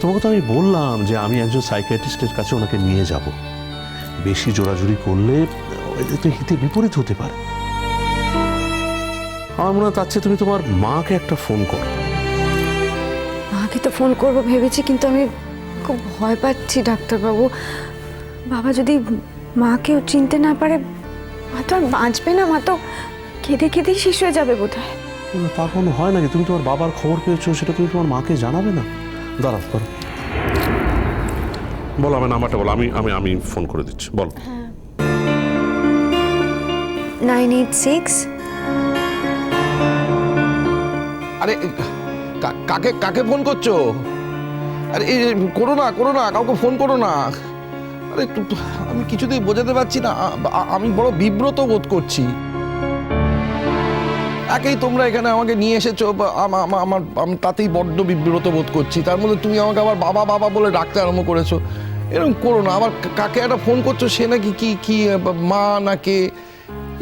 তোমাকে তো আমি বললাম যে আমি একজন সাইকিয়াট্রিস্টের কাছে ওনাকে নিয়ে যাব। বেশি জোরাজুরি করলে তো হিতে বিপরীত হতে পারে। আমার মনে হয় তার চেয়ে তুমি তোমার মাকে একটা ফোন করো। মাকে তো ফোন করবো ভেবেছি, কিন্তু আমি খুব ভয় পাচ্ছি ডাক্তারবাবু। বাবা যদি মাকেও চিনতে না পারে, মা তো আর বাঁচবে না। মা তো কেঁদে কেঁদেই শেষ হয়ে যাবে বোধহয়। তা কোনো হয় নাকি? তুমি তোমার বাবার খবর পেয়েছো, সেটা তুমি তোমার মাকে জানাবে না? দাঁড়াও করো, বলো আমার নাম্বারটা বলো, আমি আমি আমি ফোন করে দিচ্ছি, বলো। 986। আরে কাকে কাকে ফোন করছো? আরে করো না, কাউকে ফোন করো না। আরে আমি কিছুতেই বোঝাতে পারছি না, আমি বড় বিব্রত বোধ করছি। একেই তোমরা এখানে আমাকে নিয়ে এসেছো, আমি তাতেই বড্ড বিব্রত বোধ করছি। তার মধ্যে তুমি আমাকে আবার বাবা বাবা বলে ডাকতে আরম্ভ করেছো। এরকম করো না। আবার কাকে একটা ফোন করছো, সে নাকি কি মা নাকি,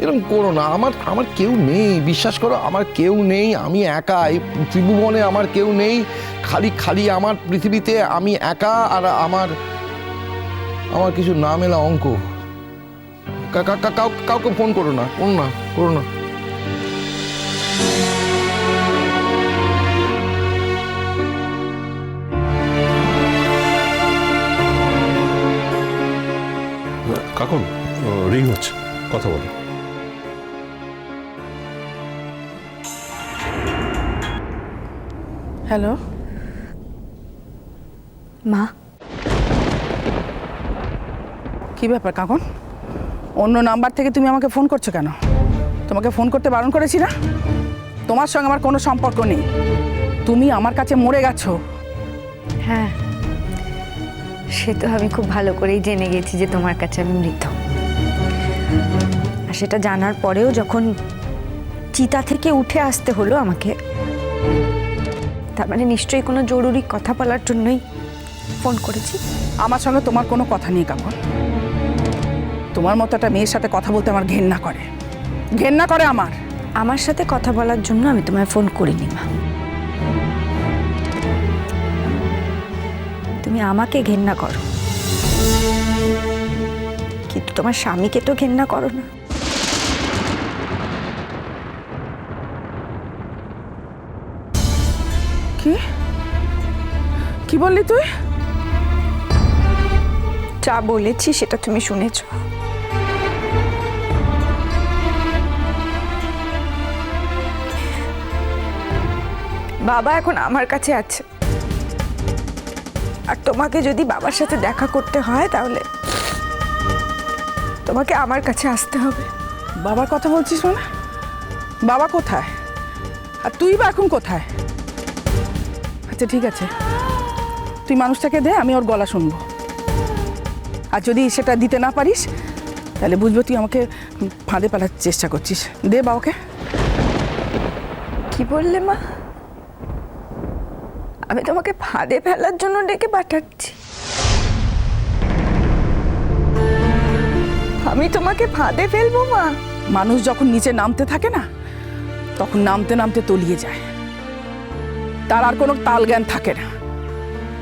এরকম করো না। আমার কেউ নেই, বিশ্বাস করো, আমার কেউ নেই। আমি একা, এই ত্রিভুবনে আমার কেউ নেই। খালি আমার পৃথিবীতে আমি একা, আর আমার কিছু না মেলা অঙ্ক। কাউকে ফোন করো না, করো না। কাকুন রিং হচ্ছে, কথা বলো। হ্যালো মা, কি ব্যাপার কাকন? অন্য নাম্বার থেকে তুমি আমাকে ফোন করছো কেন? তোমাকে ফোন করতে বারণ করেছি না? তোমার সঙ্গে আমার কোনো সম্পর্ক নেই। তুমি আমার কাছে মরে গেছো। হ্যাঁ, সে তো আমি খুব ভালো করেই জেনে গেছি যে তোমার কাছে আমি মৃত। আর সেটা জানার পরেও যখন চিতা থেকে উঠে আসতে হলো আমাকে, তার মানে নিশ্চয়ই কোনো জরুরি কথা বলার জন্যই ফোন করেছি। আমার সঙ্গে তোমার কোনো কথা নেই কাকন। তোমার মতো একটা মেয়ের সাথে কথা বলতে আমার ঘেন্না করে আমার সাথে কথা বলার জন্য আমি তোমায় ফোন করিনি মা। তুমি আমাকে ঘেন্না করো, কিন্তু তোমার স্বামীকে তো ঘেন্না করো না। কি বললি তুই? যা বলেছি সেটা তুমি শুনেছ। বাবা এখন আমার কাছে আছে, আর তোমাকে যদি বাবার সাথে দেখা করতে হয় তাহলে তোমাকে আমার কাছে আসতে হবে। বাবার কথা বলছিস মানে? বাবা কোথায়? আর তুই বা এখন কোথায়? আচ্ছা ঠিক আছে, তুই মানুষটাকে দে, আমি ওর গলা শুনবো। আর যদি সেটা দিতে না পারিস তাহলে বুঝবো তুই আমাকে ফাঁদে ফেলার চেষ্টা করছিস। দে বাবাকে। কি বললে মা? আমি তোমাকে ফাঁদে ফেলার জন্য ডেকে পাঠাচ্ছি? আমি তোমাকে ফাঁদে ফেলবো মা? মানুষ যখন নিচে নামতে থাকে না, তখন নামতে নামতে তলিয়ে যায়, তার আর কোনো তাল জ্ঞান থাকে না।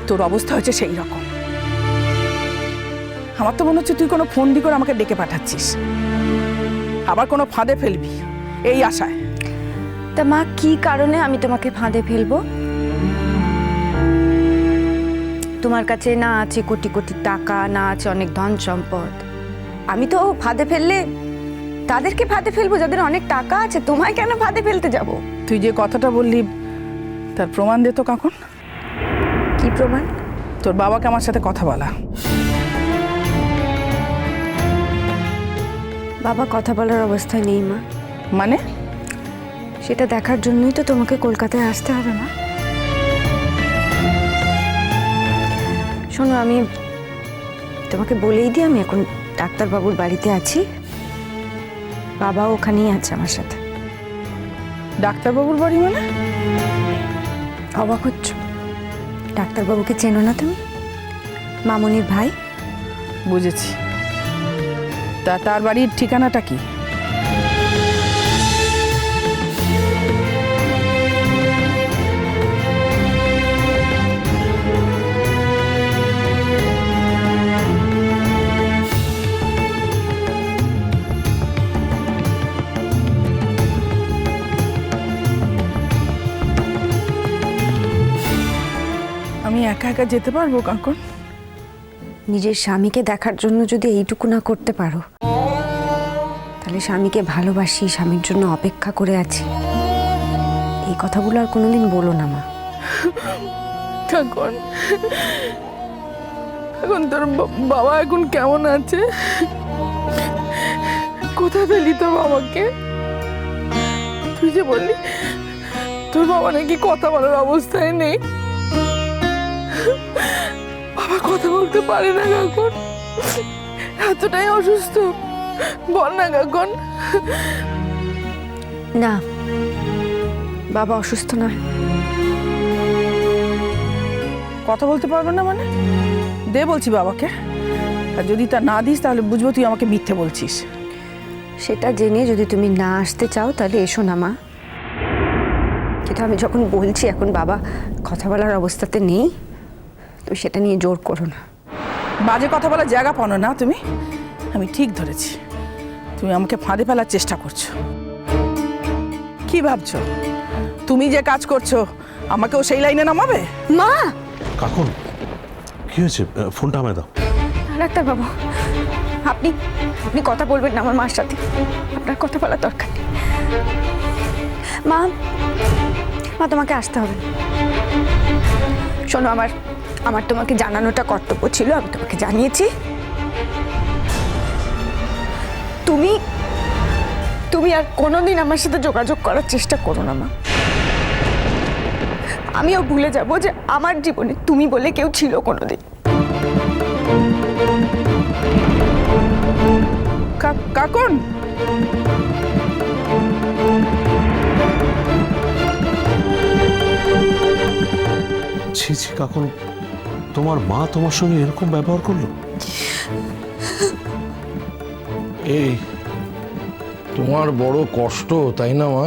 তোর অবস্থা হয়েছে সেই রকম। আমার তো মনে হচ্ছে তুই কোনো ফন্দি করে আমাকে ডেকে পাঠাচ্ছিস, আবার কোনো ফাঁদে ফেলবি এই আশায়। তা মা, কি কারণে আমি তোমাকে ফাঁদে ফেলবো? তোমার কাছে না আছে কোটি কোটি টাকা, না আছে অনেক ধন সম্পদ। আমি তো ফাঁদে ফেললে তাদেরকে ফাঁদে ফেলবো যাদের অনেক টাকা আছে। তোমায় কেন ফাঁদে ফেলতে যাব? তুই যে কথাটা বললি তার প্রমাণ দে তো কাকন। কি প্রমাণ? তোর বাবাকে আমার সাথে কথা বলা। বাবা কথা বলার অবস্থায় নেই মা। মানে? সেটা দেখার জন্যই তো তোমাকে কলকাতায় আসতে হবে মা। শোনো, আমি তোমাকে বলেই দিই, আমি এখন ডাক্তারবাবুর বাড়িতে আছি। বাবাও ওখানেই আছে আমার সাথে। ডাক্তারবাবুর বাড়ি মানে? অবাক হচ্ছ? ডাক্তারবাবুকে চেনো না তুমি? মামনির ভাই। বুঝেছি। তা তার বাড়ির ঠিকানাটা কি? আমি একা একা যেতে পারবো কাকন? নিজের স্বামীকে দেখার জন্য যদি এইটুকু না করতে পারো, তাহলে স্বামীকে ভালোবাসি, স্বামীর জন্য অপেক্ষা করে আছি, এই কথাগুলো আর কোনোদিন বলো না মা। কাকন, এখন তোর বাবা এখন কেমন আছে? কোথায় পেলি তোর বাবাকে? তুই যে বললি তোর বাবা নাকি কথা বলার অবস্থায় নেই। বাবা কথা বলতে পারে না কাকন, এতটাই অসুস্থ? বল না কাকন। না, বাবা অসুস্থ নয়। কথা বলতে পারবে না মানে? দে বলছি বাবাকে, আর যদি তা না দিস তাহলে বুঝবো তুই আমাকে মিথ্যে বলছিস। সেটা জেনে যদি তুমি না আসতে চাও তাহলে এসো না মা, কিন্তু আমি যখন বলছি এখন বাবা কথা বলার অবস্থাতে নেই, তুমি সেটা নিয়ে জোর করো না। বাজে কথা বলার জায়গা পাও না তুমি। আমি ঠিক ধরেছি, তুমি আমাকে ফাঁদে ফেলার চেষ্টা করছো। কি ভাবছো তুমি যে কাজ করছো আমাকেও সেই লাইনে নামাবে? মা! কাকুন, কি হয়েছে? ফোনটা আমায় দাও। ডাক্তার বাবু, আপনি আপনি কথা বলবেন না আমার মার সাথে, আপনার কথা বলার দরকার নেই। মা, মা তোমাকে আসতে হবে। শোনো, আমার তোমাকে জানানোটা কর্তব্য ছিল, আমি তোমাকে জানিয়েছি। তুমি তুমি আর কোনোদিন আমার সাথে যোগাযোগ করার চেষ্টা করো না মা। আমিও ভুলে যাব যে আমার জীবনে তুমি বলে কেউ ছিল কোনোদিন। কাকন, ছি ছি কাকুন, তোমার মা তোমার সঙ্গে এরকম ব্যবহার করলো? এই তোমার বড় কষ্ট, তাই না মা?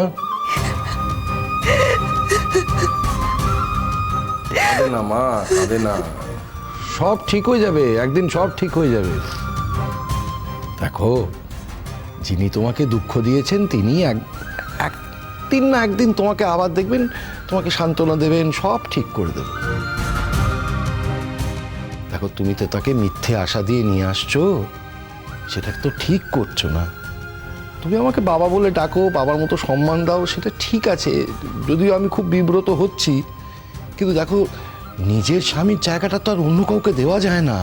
কাঁদে না মা, কাঁদে না, সব ঠিক হয়ে যাবে, একদিন সব ঠিক হয়ে যাবে। দেখো, যিনি তোমাকে দুঃখ দিয়েছেন তিনি একদিন না একদিন তোমাকে আবার দেখবেন, তোমাকে সান্ত্বনা দেবেন, সব ঠিক করে দেবেন। দেখো, তুমি তো তাকে মিথ্যে আশা দিয়ে নিয়ে আসছো, সেটা তো ঠিক করছো না। তুমি আমাকে বাবা বলে ডাকো, বাবার মতো সম্মান দাও, সেটা ঠিক আছে, যদিও আমি খুব বিব্রত হচ্ছি, কিন্তু দেখো, নিজের স্বামীর জায়গাটা তো আর অন্য কাউকে দেওয়া যায় না।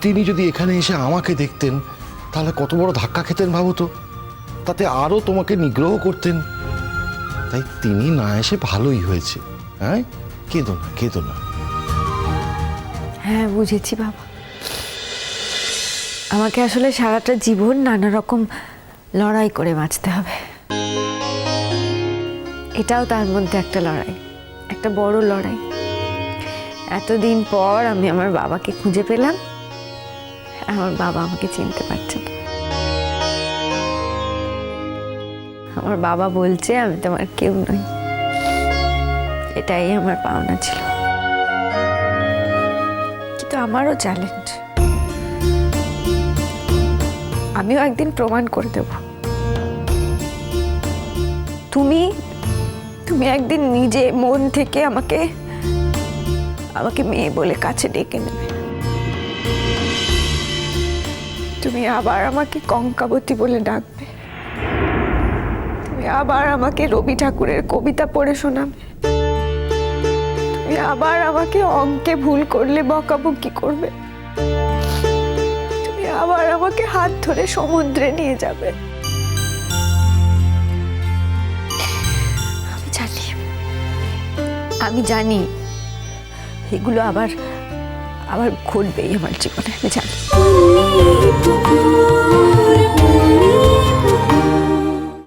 তিনি যদি এখানে এসে আমাকে দেখতেন তাহলে কত বড় ধাক্কা খেতেন ভাবো তো, তাতে আরো তোমাকে নিগ্রহ করতেন। তাই তিনি না এসে ভালোই হয়েছে। হ্যাঁ, কেঁদো না, কেঁদো না। হ্যাঁ, বুঝেছি বাবা। আমাকে আসলে সারাটা জীবন নানা রকম লড়াই করে বাঁচতে হবে। এটাও তার মধ্যে একটা লড়াই, একটা বড় লড়াই। এতদিন পর আমি আমার বাবাকে খুঁজে পেলাম, আমার বাবা আমাকে চিনতে পারছে না। আমার বাবা বলছে আমি তোমার কেউ নই। এটাই আমার পাওনা ছিল, কিন্তু আমারও চ্যালেঞ্জ। আমিও একদিন প্রমাণ করে দেব। তুমি একদিন নিজে মন থেকে আমাকে মেয়ে বলে কাছে ডেকে নেবে। তুমি আবার আমাকে কঙ্কাবতী বলে ডাকবে। তুমি আবার আমাকে রবি ঠাকুরের কবিতা পড়ে শোনাবে। তুমি আবার আমাকে অঙ্কে ভুল করলে বকাবকি করবে। তুমি আবার আমাকে হাত ধরে সমুদ্রে নিয়ে যাবে। আমি জানি এগুলো আবার ঘটবেই আমার জীবনে, আমি জানি।